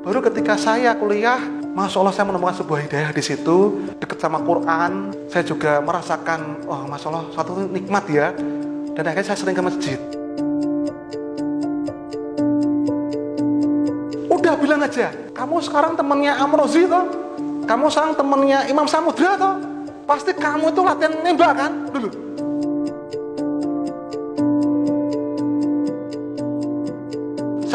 Baru ketika saya kuliah, Masya Allah saya menemukan sebuah hidayah di situ, dekat sama Quran. Saya juga merasakan, oh Masya Allah, suatu nikmat ya. Dan akhirnya saya sering ke masjid. Udah bilang aja, kamu sekarang temannya Amrozi toh? Kamu sekarang temannya Imam Samudra toh? Pasti kamu itu latihan nembak kan? Dulu.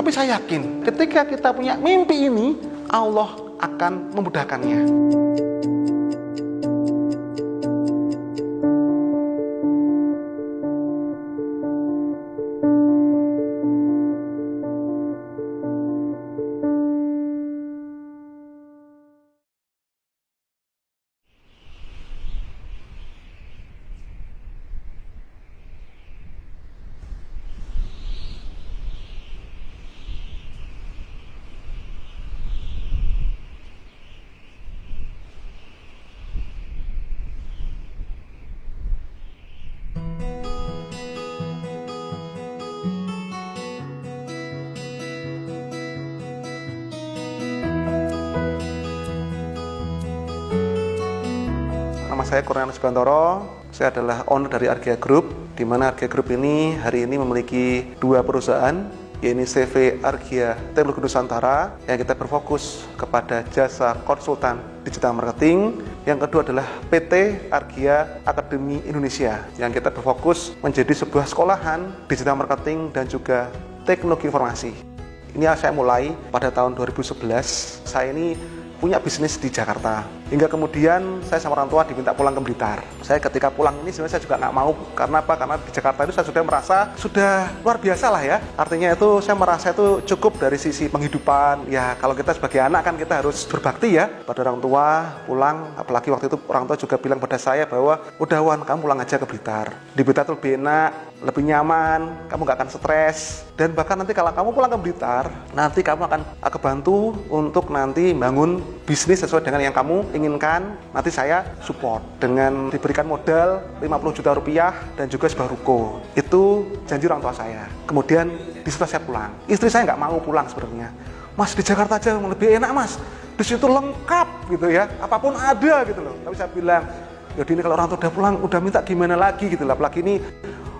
Tapi saya yakin, ketika kita punya mimpi ini, Allah akan memudahkannya. Nama saya Kurnianus Bantoro, saya adalah owner dari Argia Group, di mana Argia Group ini hari ini memiliki 2 perusahaan, yaitu CV Argia Teknologi Nusantara, yang kita berfokus kepada jasa konsultan digital marketing. Yang kedua adalah PT Argia Akademi Indonesia, yang kita berfokus menjadi sebuah sekolahan digital marketing dan juga teknologi informasi. Ini saya mulai pada tahun 2011, saya ini punya bisnis di Jakarta. Hingga kemudian saya sama orang tua diminta pulang ke Blitar. Saya ketika pulang ini sebenarnya saya juga nggak mau. Karena apa? Karena di Jakarta itu saya sudah merasa sudah luar biasa lah ya. Artinya itu saya merasa itu cukup dari sisi penghidupan. Ya kalau kita sebagai anak kan kita harus berbakti ya pada orang tua, pulang. Apalagi waktu itu orang tua juga bilang pada saya bahwa udah Wan, kamu pulang aja ke Blitar. Di Blitar itu lebih enak, lebih nyaman, kamu nggak akan stres. Dan bahkan nanti kalau kamu pulang ke Blitar, nanti kamu akan bantu untuk nanti bangun bisnis sesuai dengan yang kamu inginkan. Nanti saya support dengan diberikan modal 50 juta rupiah dan juga sebuah ruko. Itu janji orang tua saya. Kemudian di situ saya pulang. Istri saya nggak mau pulang sebenarnya. Mas, di Jakarta aja lebih enak mas. Di situ lengkap gitu ya. Apapun ada gitu loh. Tapi saya bilang, yaudah ini kalau orang tua udah pulang, udah minta gimana lagi gitu lah. Apalagi ini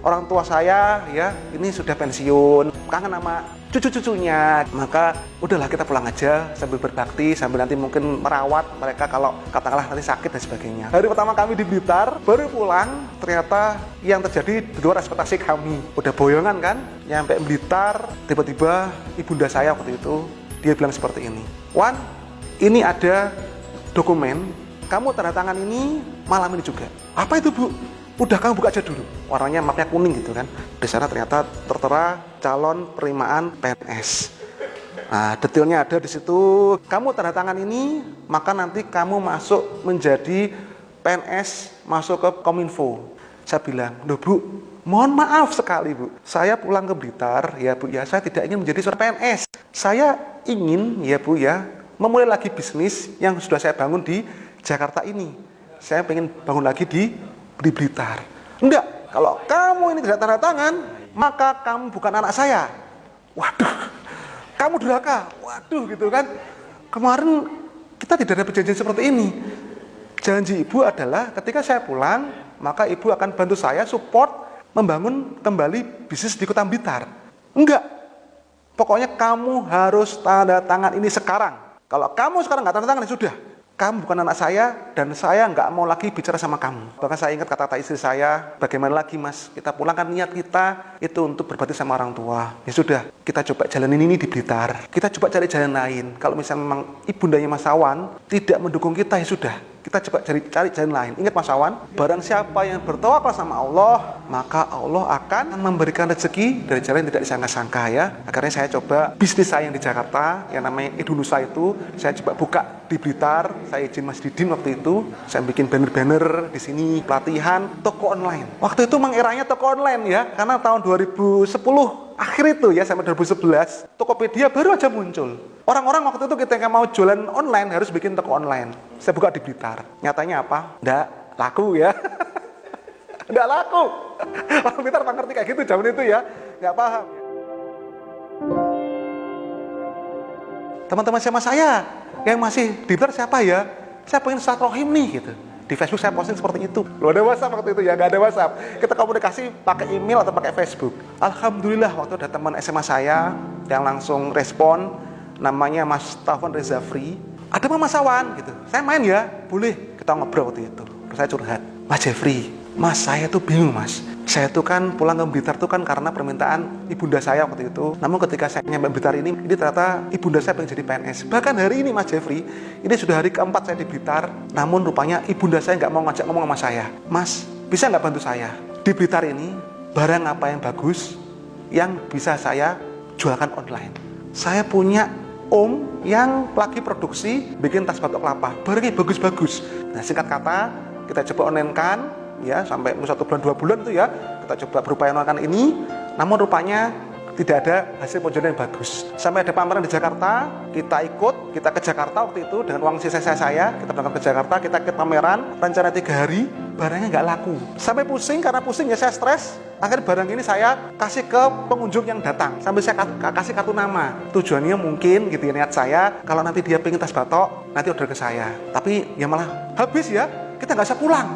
orang tua saya ya ini sudah pensiun, kangen sama cucu-cucunya, maka udahlah kita pulang aja sambil berbakti, sambil nanti mungkin merawat mereka kalau katakanlah nanti sakit dan sebagainya. Hari pertama kami di Blitar, baru pulang, ternyata yang terjadi di luar ekspektasi kami. Udah boyongan kan, nyampe Blitar, tiba-tiba ibunda saya waktu itu, dia bilang seperti ini, Wan, ini ada dokumen, kamu tanda tangan ini malam ini juga. Apa itu Bu? Udah kamu buka aja dulu. Warnanya mapnya kuning gitu kan. Di sana ternyata tertera calon penerimaan PNS. Nah, detailnya ada di situ. Kamu tanda tangan ini, maka nanti kamu masuk menjadi PNS, masuk ke Kominfo. Saya bilang, "Loh Bu, mohon maaf sekali Bu. Saya pulang ke Blitar, ya Bu ya, saya tidak ingin menjadi seorang PNS. Saya ingin ya Bu ya, memulai lagi bisnis yang sudah saya bangun di Jakarta ini. Saya pengen bangun lagi di Blitar." Enggak, kalau kamu ini tidak tanda tangan, maka kamu bukan anak saya. Waduh, kamu durhaka. Waduh gitu kan. Kemarin kita tidak ada perjanjian seperti ini. Janji ibu adalah ketika saya pulang, maka ibu akan bantu saya support membangun kembali bisnis di Kota Blitar. Enggak, pokoknya kamu harus tanda tangan ini sekarang. Kalau kamu sekarang nggak tanda tangan, ya sudah. Kamu bukan anak saya, dan saya nggak mau lagi bicara sama kamu. Bahkan saya ingat kata-kata istri saya, bagaimana lagi mas, kita pulang kan niat kita itu untuk berbakti sama orang tua. Ya sudah, kita coba jalanin ini di Blitar. Kita coba cari jalan lain. Kalau misalnya memang ibundanya Mas Awan tidak mendukung kita, ya sudah. Kita coba cari jalan lain. Ingat Mas Awan, barang siapa yang bertawakal sama Allah, maka Allah akan memberikan rezeki dari jalan yang tidak disangka-sangka ya. Akhirnya saya coba bisnis saya yang di Jakarta, yang namanya Edunusa itu, saya coba buka di Blitar. Saya izin Mas Didin waktu itu, saya bikin banner-banner di sini, pelatihan, toko online. Waktu itu memang eranya toko online ya, karena tahun 2010 akhir itu ya, sampai 2011, Tokopedia baru aja muncul. Orang-orang waktu itu ketika mau jualan online harus bikin toko online. Saya buka di Blitar. Nyatanya apa? Nggak laku ya. Nggak laku. Orang Blitar ngerti kayak gitu zaman itu ya. Nggak paham. teman-teman SMA saya yang masih di Blitar siapa ya? Saya pengen silaturahim nih gitu. Di Facebook saya posting seperti itu. Loh, ada WhatsApp waktu itu ya? Nggak ada WhatsApp. Kita komunikasi pakai email atau pakai Facebook. Alhamdulillah waktu ada teman SMA saya yang langsung respon, namanya Mas Taufan Rezafri. Ada Mas Awan gitu. Saya main ya, boleh. Kita ngobrol waktu itu. Terus saya curhat. Mas Jeffrey, Mas saya tuh bingung Mas. Saya tuh kan pulang ke Blitar tuh kan karena permintaan ibunda saya waktu itu. Namun ketika saya nyampe Blitar ini ternyata ibunda saya pengen jadi PNS. Bahkan hari ini Mas Jeffrey, ini sudah hari keempat saya di Blitar. Namun rupanya ibunda saya nggak mau ngajak ngomong sama saya. Mas, bisa nggak bantu saya? Di Blitar ini, barang apa yang bagus yang bisa saya jualkan online? Saya punya om yang lagi produksi bikin tas batok kelapa. Barangnya bagus-bagus. Nah, singkat kata, kita coba online-kan. Ya, sampai 1 bulan 2 bulan itu ya kita coba berupaya melakukan ini, namun rupanya tidak ada hasil penjualan yang bagus. Sampai ada pameran di Jakarta, kita ikut, kita ke Jakarta waktu itu dengan uang sisa saya, kita berangkat ke Jakarta, kita ikut pameran, rencana 3 hari, barangnya nggak laku. Sampai pusing, karena pusing ya saya stres, akhirnya barang ini saya kasih ke pengunjung yang datang, sambil saya kasih kartu nama. Tujuannya mungkin gitu ya, niat saya, kalau nanti dia pengen tas batok, nanti order ke saya. Tapi ya malah habis ya, kita nggak bisa pulang.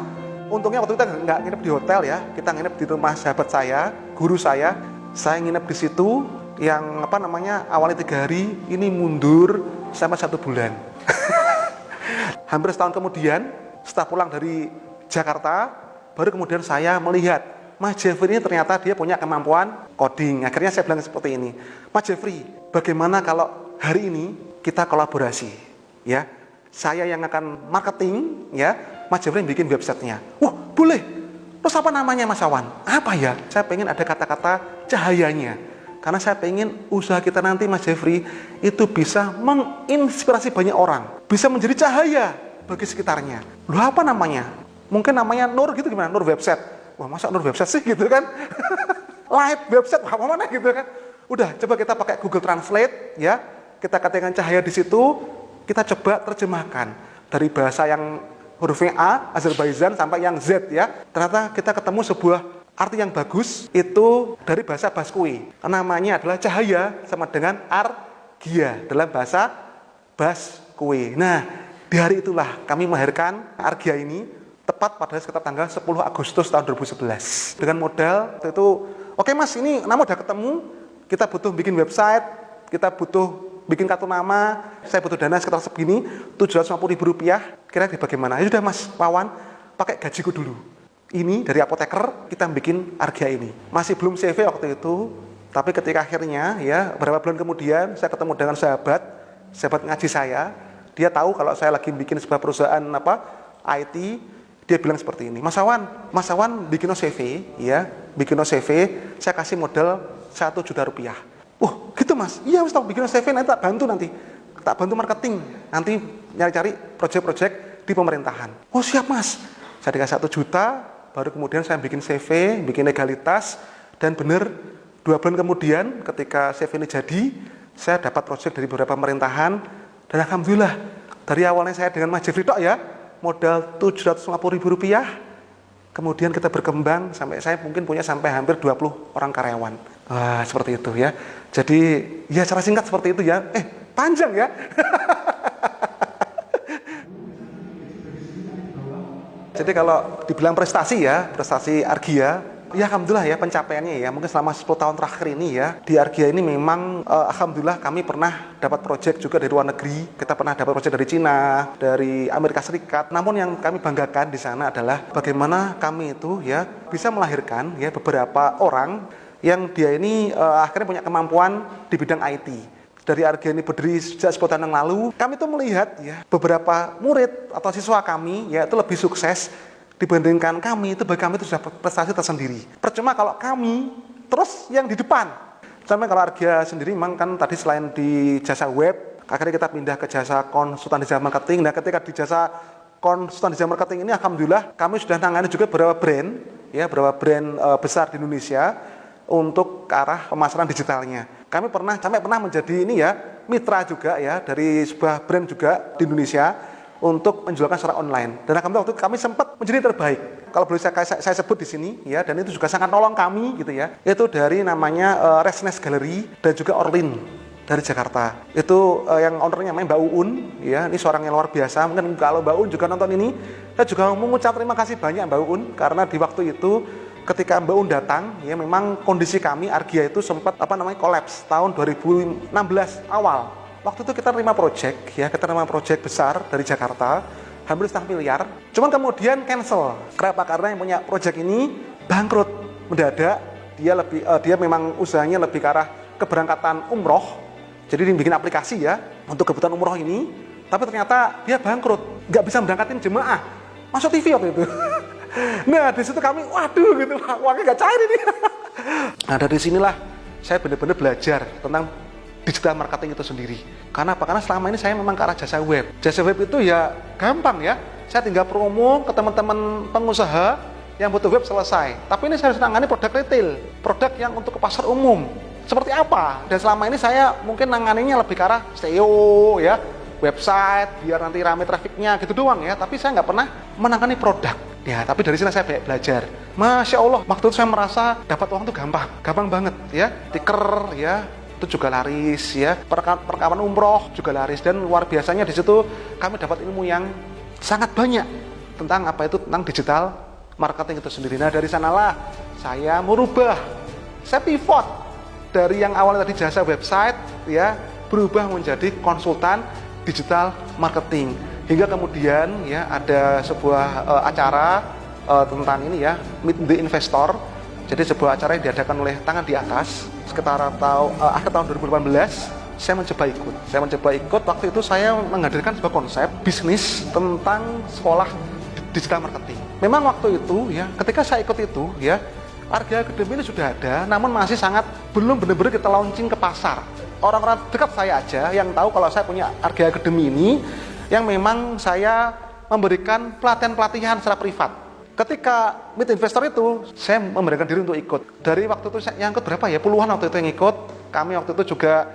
Untungnya waktu itu kita nggak nginep di hotel ya, kita nginep di rumah sahabat saya, guru saya nginep di situ, yang awalnya 3 hari, ini mundur sampai 1 bulan. Hampir setahun kemudian, setelah pulang dari Jakarta, baru kemudian saya melihat, Mas Jeffrey ini ternyata dia punya kemampuan coding. Akhirnya saya bilang seperti ini, Mas Jeffrey, bagaimana kalau hari ini kita kolaborasi, ya? Saya yang akan marketing, ya. Mas Jeffrey bikin websitenya. Wah, boleh. Terus apa namanya Mas Awan? Apa ya? Saya pengen ada kata-kata cahayanya. Karena saya pengen usaha kita nanti Mas Jeffrey itu bisa menginspirasi banyak orang. Bisa menjadi cahaya bagi sekitarnya. Loh, apa namanya? Mungkin namanya Nur gitu, gimana? Nur website. Wah, masa Nur website sih gitu kan? Live website, apa mana gitu kan? Udah, coba kita pakai Google Translate ya. Kita ketikkan cahaya di situ, kita coba terjemahkan dari bahasa yang hurufnya A, Azerbaijan, sampai yang Z ya. Ternyata kita ketemu sebuah arti yang bagus, itu dari bahasa Baskui. Namanya adalah cahaya sama dengan argia dalam bahasa Baskui. Nah, di hari itulah kami melahirkan argia ini, tepat pada sekitar tanggal 10 Agustus tahun 2011. Dengan modal itu, oke Mas, ini nama udah ketemu, kita butuh bikin website, kita butuh bikin kartu nama, saya butuh dana sekitar segini, Rp750.000, kira-kira bagaimana? Ya sudah Mas Wawan, pakai gajiku dulu. Ini dari apoteker, kita bikin argia ini. Masih belum CV waktu itu, tapi ketika akhirnya, ya beberapa bulan kemudian, saya ketemu dengan sahabat ngaji saya, dia tahu kalau saya lagi bikin sebuah perusahaan IT, dia bilang seperti ini, Mas Awan bikin CV, ya, bikin CV, saya kasih modal Rp1 juta. Oh gitu Mas, iya Mas, bikin CV nanti tak bantu marketing, nanti nyari-cari proyek-proyek di pemerintahan. Oh siap Mas, saya dikasih 1 juta, baru kemudian saya bikin CV, bikin legalitas, dan benar 2 bulan kemudian ketika CV ini jadi, saya dapat proyek dari beberapa pemerintahan, dan alhamdulillah dari awalnya saya dengan Mas Jeffrey ya, modal Rp750.000, kemudian kita berkembang sampai saya mungkin punya sampai hampir 20 orang karyawan. Wah, seperti itu ya. Jadi, ya secara singkat seperti itu ya. Panjang ya. Jadi kalau dibilang prestasi ya, prestasi Argia, ya alhamdulillah ya pencapaiannya ya. Mungkin selama 10 tahun terakhir ini ya, di Argia ini memang alhamdulillah kami pernah dapat proyek juga dari luar negeri. Kita pernah dapat proyek dari Cina, dari Amerika Serikat. Namun yang kami banggakan di sana adalah bagaimana kami itu ya bisa melahirkan ya beberapa orang yang dia ini akhirnya punya kemampuan di bidang IT. Dari Argia ini berdiri sejak 10 tahun yang lalu, kami tuh melihat ya beberapa murid atau siswa kami ya itu lebih sukses dibandingkan kami. Itu bagi kami itu sudah prestasi tersendiri. Percuma kalau kami terus yang di depan. Sampai kalau Argia sendiri memang kan tadi selain di jasa web, akhirnya kita pindah ke jasa konsultan digital marketing. Nah, ketika di jasa konsultan digital marketing ini alhamdulillah kami sudah nangani juga beberapa brand besar di Indonesia untuk ke arah pemasaran digitalnya. Kami sampai pernah menjadi ini ya mitra juga ya dari sebuah brand juga di Indonesia untuk menjualkan secara online. Dan alhamdulillah waktu itu kami sempat menjadi terbaik. Kalau boleh saya sebut di sini ya, dan itu juga sangat nolong kami gitu ya. Itu dari namanya Resnes Gallery dan juga Orlin dari Jakarta. Itu yang ownernya namanya Mbak Uun, ya. Ini seorang yang luar biasa. Mungkin kalau Mbak Uun juga nonton ini, saya juga mengucap terima kasih banyak Mbak Uun, karena di waktu itu ketika Mbak Uun datang, ya memang kondisi kami Argia itu sempat kolaps tahun 2016 awal. Waktu itu kita terima project besar dari Jakarta, hampir setengah miliar. Cuman kemudian cancel. Kenapa? Karena yang punya project ini bangkrut mendadak. Dia memang usahanya lebih ke arah keberangkatan umroh. Jadi dia bikin aplikasi ya untuk kebutuhan umroh ini. Tapi ternyata dia bangkrut, nggak bisa berangkatin jemaah. Masuk TV waktu itu. Nah di situ kami, waduh gitu, uangnya nggak cair ini. Nah dari sinilah saya benar-benar belajar tentang digital marketing itu sendiri. Karena apa? Karena selama ini saya memang ke arah jasa web. Jasa web itu ya gampang ya. Saya tinggal promo ke teman-teman pengusaha yang butuh web, selesai. Tapi ini saya harus nangani produk retail, produk yang untuk ke pasar umum. Seperti apa? Dan selama ini saya mungkin nanganinya lebih ke arah SEO ya, website, biar nanti rame trafiknya gitu doang ya. Tapi saya nggak pernah menangani produk. Ya, tapi dari sini saya banyak belajar. Masya Allah, waktu itu saya merasa dapat uang itu gampang banget ya. Tiker ya, itu juga laris ya, perekaman umroh juga laris, dan luar biasanya di situ kami dapat ilmu yang sangat banyak tentang apa itu, tentang digital marketing itu sendiri. Nah dari sanalah saya merubah, saya pivot dari yang awalnya tadi jasa website ya, berubah menjadi konsultan digital marketing, hingga kemudian ya ada sebuah acara tentang ini ya, Meet the Investor. Jadi sebuah acara yang diadakan oleh Tangan di Atas sekitar akhir tahun 2018, saya mencoba ikut. Waktu itu saya menghadirkan sebuah konsep bisnis tentang sekolah digital marketing. Memang waktu itu ya, ketika saya ikut itu ya, Argia Academy ini sudah ada, namun masih sangat belum benar-benar kita launching ke pasar. Orang-orang dekat saya aja yang tahu kalau saya punya Argia Academy ini, yang memang saya memberikan pelatihan-pelatihan secara privat. Ketika Meet Investor itu, saya memberikan diri untuk ikut. Dari waktu itu yang ikut berapa ya? Puluhan waktu itu yang ikut. Kami waktu itu juga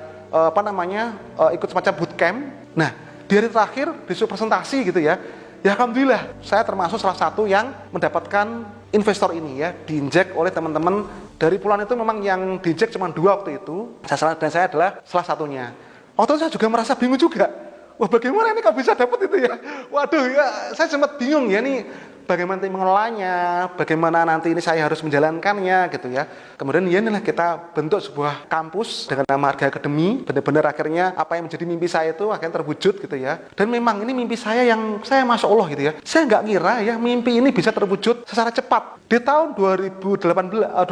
ikut semacam bootcamp. Nah, di hari terakhir disuruh presentasi gitu ya. Ya alhamdulillah, saya termasuk salah satu yang mendapatkan investor ini ya, diinjek oleh teman-teman dari puluhan itu. Memang yang diinjek cuma 2 waktu itu. Dan saya adalah salah satunya. Waktu itu saya juga merasa bingung juga. Wah, bagaimana ini kok bisa dapat itu ya? Waduh, ya saya sempat bingung ya nih, bagaimana nanti mengelolanya, bagaimana nanti ini saya harus menjalankannya gitu ya. Kemudian ya inilah kita bentuk sebuah kampus dengan nama Argia Academy. Benar-benar akhirnya apa yang menjadi mimpi saya itu akhirnya terwujud gitu ya. Dan memang ini mimpi saya yang saya Masya Allah gitu ya. Saya nggak kira ya mimpi ini bisa terwujud secara cepat. Di tahun 2017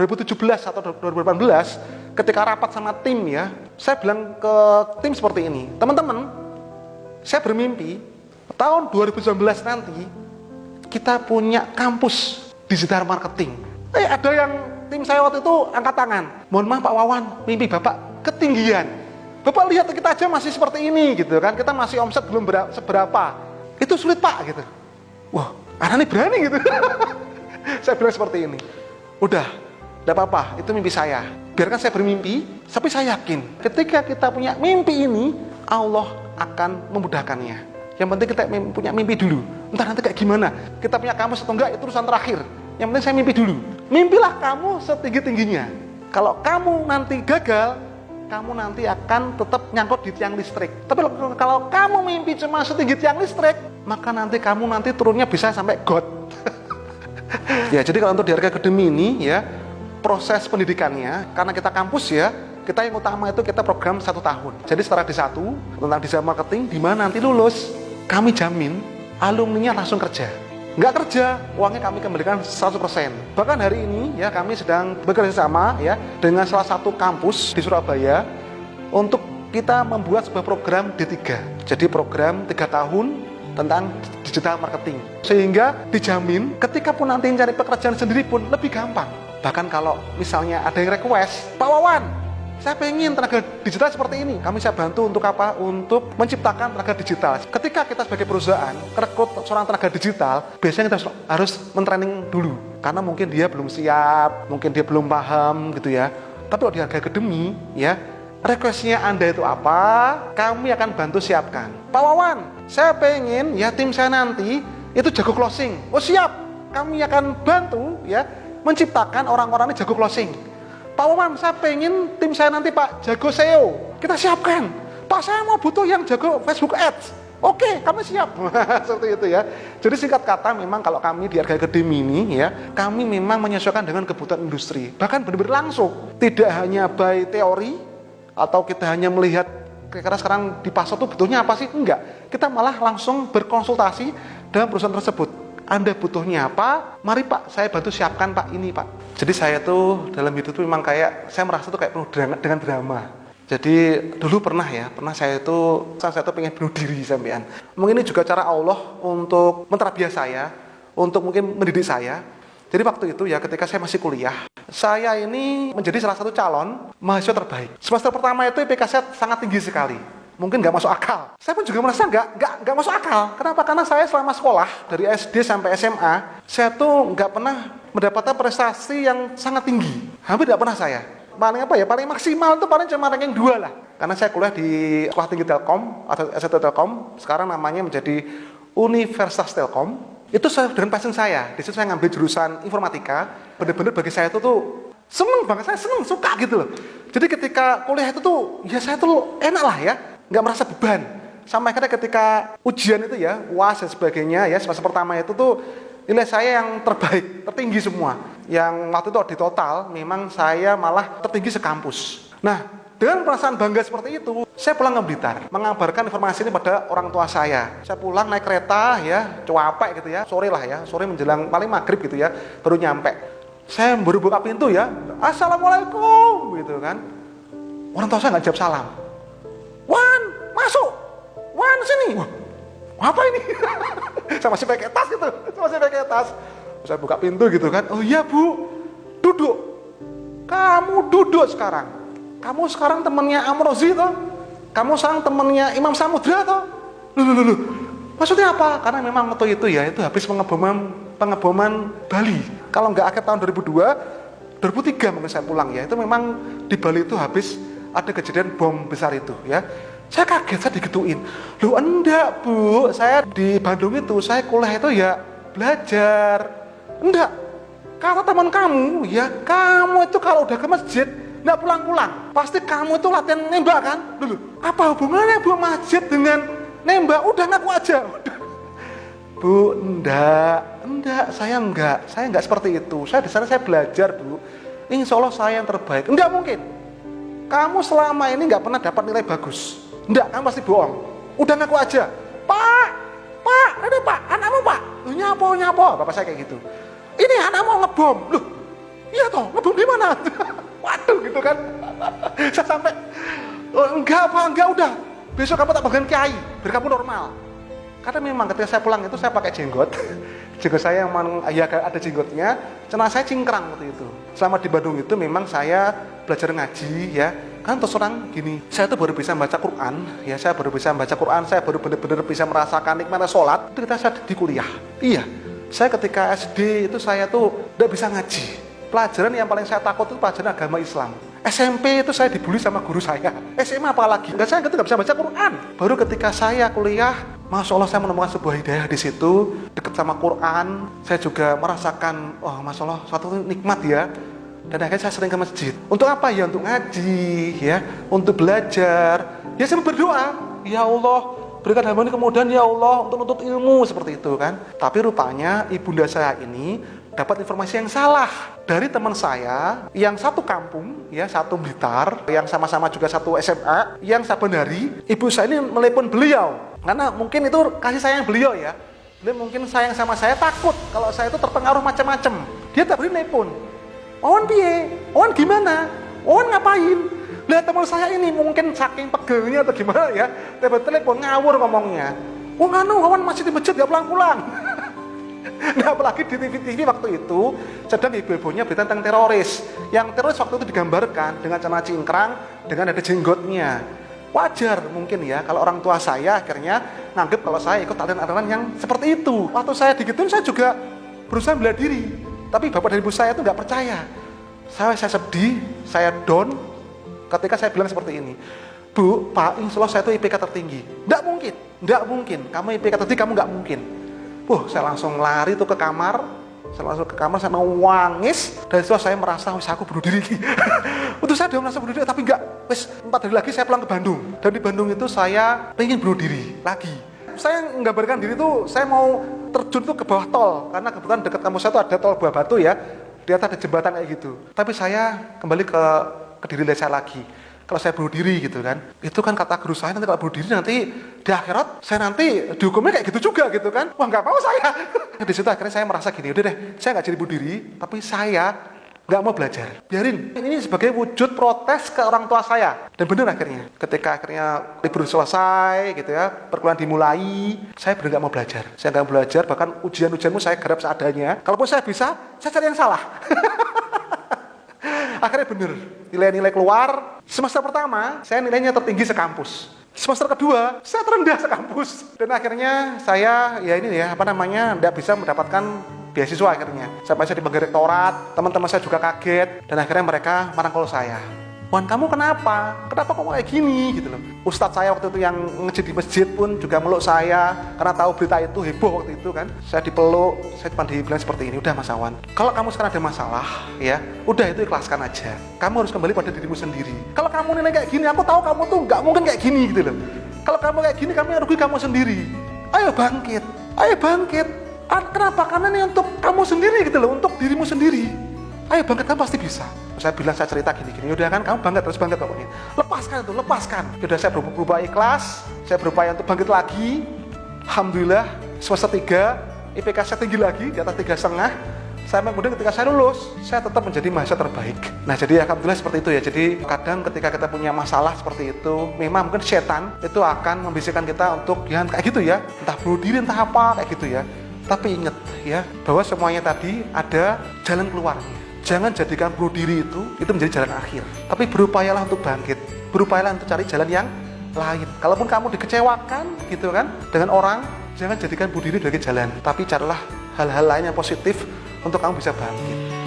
atau 2018 ketika rapat sama tim ya, saya bilang ke tim seperti ini, teman-teman, saya bermimpi tahun 2019 nanti kita punya kampus digital marketing. Ada yang tim saya waktu itu angkat tangan. Mohon maaf Pak Wawan, mimpi Bapak ketinggian. Bapak lihat kita aja masih seperti ini gitu kan. Kita masih omset belum seberapa. Itu sulit Pak gitu. Wah, anak ini berani gitu. Saya bilang seperti ini. Udah, enggak apa-apa, itu mimpi saya. Biarkan saya bermimpi, tapi saya yakin ketika kita punya mimpi ini, Allah akan memudahkannya. Yang penting kita punya mimpi dulu. Entah nanti kayak gimana, kita punya kampus atau enggak itu urusan terakhir. Yang penting saya mimpi dulu. Mimpilah kamu setinggi-tingginya. Kalau kamu nanti gagal, kamu nanti akan tetap nyangkut di tiang listrik. Tapi kalau kamu mimpi cuma setinggi tiang listrik, maka nanti kamu turunnya bisa sampai got. Ya, jadi kalau untuk di Argia Academy ini ya, proses pendidikannya, karena kita kampus ya, kita yang utama itu kita program 1 tahun. Jadi setelah D1 tentang digital marketing, di mana nanti lulus, kami jamin alumninya langsung kerja. Nggak kerja, uangnya kami kembalikan 100%. Bahkan hari ini ya kami sedang bekerja sama ya dengan salah satu kampus di Surabaya untuk kita membuat sebuah program D3. Jadi program 3 tahun tentang digital marketing. Sehingga dijamin ketika pun nanti cari pekerjaan sendiri pun lebih gampang. Bahkan kalau misalnya ada yang request, Pak Wawan, saya pengen tenaga digital seperti ini. Kami saya bantu untuk apa? Untuk menciptakan tenaga digital. Ketika kita sebagai perusahaan rekrut seorang tenaga digital, biasanya kita harus mentraining dulu. Karena mungkin dia belum siap, mungkin dia belum paham gitu ya. Tapi kalau di Argia Academy ya, requestnya Anda itu apa? Kami akan bantu siapkan. Pak Wawan, saya pengen ya tim saya nanti itu jago closing. Oh siap, kami akan bantu ya menciptakan orang-orang ini jago closing. Pak Wawan, saya pengen tim saya nanti Pak jago SEO. kita siapkan. Pak, saya mau butuh yang jago Facebook Ads. Oke, kami siap. Seperti itu ya. Jadi singkat kata, memang kalau kami di Arga Academy ini ya, kami memang menyesuaikan dengan kebutuhan industri. Bahkan benar-benar langsung. Tidak hanya by teori, atau kita hanya melihat kira-kira sekarang di pasar tuh butuhnya apa sih? Enggak. Kita malah langsung berkonsultasi dengan perusahaan tersebut. Anda butuhnya apa? Mari Pak, saya bantu siapkan Pak ini Pak. Jadi saya tuh dalam hidup tuh memang kayak, saya merasa tuh kayak penuh dengan drama. Jadi dulu pernah saya tuh pengen bunuh diri sampean. Mungkin ini juga cara Allah untuk menterabiah saya, untuk mungkin mendidik saya. Jadi waktu itu ya ketika saya masih kuliah, saya ini menjadi salah satu calon mahasiswa terbaik. Semester pertama itu IPK saya sangat tinggi sekali. Mungkin nggak masuk akal. Saya pun juga merasa nggak masuk akal. Kenapa? Karena saya selama sekolah dari SD sampai SMA, saya tuh nggak pernah mendapatkan prestasi yang sangat tinggi. Hampir tidak pernah saya. Paling maksimal itu paling cuma ranking 2 lah. Karena saya kuliah di Sekolah Tinggi Telkom atau SMT Telkom, sekarang namanya menjadi Universitas Telkom. Itu dengan passion saya. Di situ saya ngambil jurusan informatika. Benar-benar bagi saya itu tuh seneng banget, saya seneng, suka gitu loh. Jadi ketika kuliah itu tuh, ya saya tuh enak lah ya, nggak merasa beban. Sampai akhirnya ketika ujian itu ya, UAS dan sebagainya ya, semester pertama itu tuh nilai saya yang terbaik, tertinggi semua. Yang waktu itu di total, memang saya malah tertinggi sekampus. Nah, dengan perasaan bangga seperti itu, saya pulang ke Blitar, mengabarkan informasi ini pada orang tua saya. Saya pulang naik kereta ya, cuapek gitu ya, sore lah ya, sore menjelang paling maghrib gitu ya, baru nyampe. Saya baru buka pintu ya, Assalamualaikum gitu kan. Orang tua saya nggak jawab salam. Wan, masuk. Wan, sini. Wah, apa ini? Saya masih pakai tas gitu, Saya buka pintu gitu kan. Oh iya Bu, duduk. Kamu duduk sekarang. Kamu sekarang temannya Amrozi toh? Kamu sekarang temannya Imam Samudra toh? Loh. Maksudnya apa? Karena memang waktu itu ya, itu habis pengeboman Bali. Kalau nggak akhir tahun 2002, 2003 mungkin saya pulang ya. Itu memang di Bali itu habis ada kejadian bom besar itu ya. Saya kaget, saya digituin. Loh enggak Bu, saya di Bandung itu, saya kuliah itu ya belajar. Enggak, kata teman kamu, ya kamu itu kalau udah ke masjid, enggak pulang-pulang. Pasti kamu itu latihan nembak kan? Loh, apa hubungannya Bu masjid dengan nembak? Udah ngaku aja. Bu, enggak, saya enggak seperti itu. Saya di sana saya belajar Bu. Insya Allah saya yang terbaik. Enggak mungkin. Kamu selama ini enggak pernah dapat nilai bagus. Enggak, kamu pasti bohong. Udah ngaku aja. Pak, ada Pak, anakmu Pak. Nyapo. Bapak saya kayak gitu. Ini anakmu ngebom. Loh, iya toh, ngebom di mana? Waduh gitu kan. Saya sampai, enggak udah. Besok kamu tak bagian kiai, biar kamu normal. Karena memang ketika saya pulang itu saya pakai jenggot. Jenggot saya memang ya ada jenggotnya. Celana saya cingkrang waktu itu. Selama di Bandung itu memang saya belajar ngaji ya. Kan terus orang gini, saya tuh baru bisa baca Quran, ya saya baru bisa baca Quran, saya baru benar-benar bisa merasakan nikmatnya sholat, itu ketika saya di kuliah. Iya, saya ketika SD itu saya tuh udah bisa ngaji. Pelajaran yang paling saya takut itu pelajaran agama Islam. SMP itu saya dibully sama guru saya. SMA apalagi, saya nggak bisa baca Quran. Baru ketika saya kuliah, Masya Allah saya menemukan sebuah hidayah di situ, dekat sama Quran. Saya juga merasakan, oh Masya Allah, suatu nikmat ya. Dan akhirnya saya sering ke masjid. Untuk apa ya? Untuk ngaji ya, untuk belajar. Ya saya berdoa, ya Allah berikan hamba ini kemudahan ya Allah untuk menuntut ilmu seperti itu kan. Tapi rupanya ibunda saya ini dapat informasi yang salah dari teman saya yang satu kampung ya, satu Blitar, yang sama-sama juga satu SMA, yang saban hari ibu saya ini melepon beliau karena mungkin itu kasih sayang beliau ya. Beliau mungkin sayang sama saya, takut kalau saya itu terpengaruh macam-macam. Dia tak boleh telepon. Wawan piye? Wawan gimana? Wawan ngapain? Lihat teman saya ini mungkin saking pegelnya atau gimana ya, telepon ngawur ngomongnya. Wawan masih di masjid gak pulang-pulang. Nah apalagi di TV waktu itu sedang ibu-ibunya berita tentang teroris. Yang teroris waktu itu digambarkan dengan celana cingkrang, dengan ada jenggotnya. Wajar mungkin ya kalau orang tua saya akhirnya nganggep kalau saya ikut aliran-aliran yang seperti itu. Waktu saya digituin saya juga berusaha bela diri. Tapi bapak dan ibu saya itu nggak percaya. Saya sedih, saya down ketika saya bilang seperti ini. Bu, Pak, insya Allah saya itu IPK tertinggi. Nggak mungkin. Kamu IPK tertinggi, kamu nggak mungkin. Saya langsung lari tuh ke kamar, Saya masuk ke kamar, saya nangis. Dan setelah saya merasa, wis aku bunuh diri. Untuk saya udah merasa bunuh diri, tapi enggak. Wis 4 hari lagi saya pulang ke Bandung. Dan di Bandung itu saya pengen bunuh diri lagi. Saya menggambarkan diri itu, saya mau terjun tuh ke bawah tol. Karena kebetulan dekat kampus saya tuh ada tol Buah Batu ya. Di atas ada jembatan kayak gitu. Tapi saya kembali ke diri saya lagi. Kalau saya bunuh diri gitu kan, itu kan kata guru saya, nanti kalau bunuh diri nanti di akhirat saya nanti dihukumnya kayak gitu juga gitu kan. Wah, nggak mau saya. Di situ akhirnya saya merasa gini, udah deh, saya nggak jadi bunuh diri, tapi saya nggak mau belajar. Biarin, ini sebagai wujud protes ke orang tua saya. Dan benar akhirnya, ketika akhirnya libur selesai gitu ya, perkuliahan dimulai, saya benar nggak mau belajar. Saya nggak mau belajar, bahkan ujian-ujianmu saya garap seadanya. Kalaupun saya bisa, saya cari yang salah. Akhirnya bener, nilai-nilai keluar. Semester pertama, saya nilainya tertinggi sekampus. Semester kedua, saya terendah sekampus. Dan akhirnya saya, tidak bisa mendapatkan beasiswa akhirnya. Sampai saya dipanggil rektorat, teman-teman saya juga kaget. Dan akhirnya mereka merangkul saya. Wan, kamu kenapa? Kenapa kamu kayak gini? Gitu loh. Ustadz saya waktu itu yang ngejid di masjid pun juga meluk saya. Karena tahu berita itu heboh waktu itu kan. Saya dipeluk, saya cuma dibilang seperti ini. Udah Mas Awan, kalau kamu sekarang ada masalah, ya udah itu ikhlaskan aja. Kamu harus kembali pada dirimu sendiri. Kalau kamu nilai kayak gini, aku tahu kamu tuh nggak mungkin kayak gini gitu loh. Kalau kamu kayak gini, kamu yang rugi kamu sendiri. Ayo bangkit, ayo bangkit. Kenapa? Karena ini untuk kamu sendiri gitu loh, untuk dirimu sendiri. Ayo bangkit, kamu pasti bisa. Saya bilang, saya cerita gini-gini, udah kan kamu bangkit, terus bangkit pokoknya. Lepaskan itu, lepaskan. Udah saya berubah ikhlas, saya berupaya untuk bangkit lagi. Alhamdulillah, semester 3, IPK saya tinggi lagi, di atas 3,5. Sampai kemudian ketika saya lulus, saya tetap menjadi mahasiswa terbaik. Nah jadi alhamdulillah seperti itu ya. Jadi kadang ketika kita punya masalah seperti itu, memang mungkin setan itu akan membisikkan kita untuk ya kayak gitu ya. Entah bunuh diri, entah apa, kayak gitu ya. Tapi ingat ya, bahwa semuanya tadi ada jalan keluarnya. Jangan jadikan bunuh diri itu menjadi jalan akhir. Tapi berupayalah untuk bangkit. Berupayalah untuk cari jalan yang lain. Kalaupun kamu dikecewakan gitu kan dengan orang, jangan jadikan bunuh diri sebagai jalan. Tapi carilah hal-hal lain yang positif untuk kamu bisa bangkit.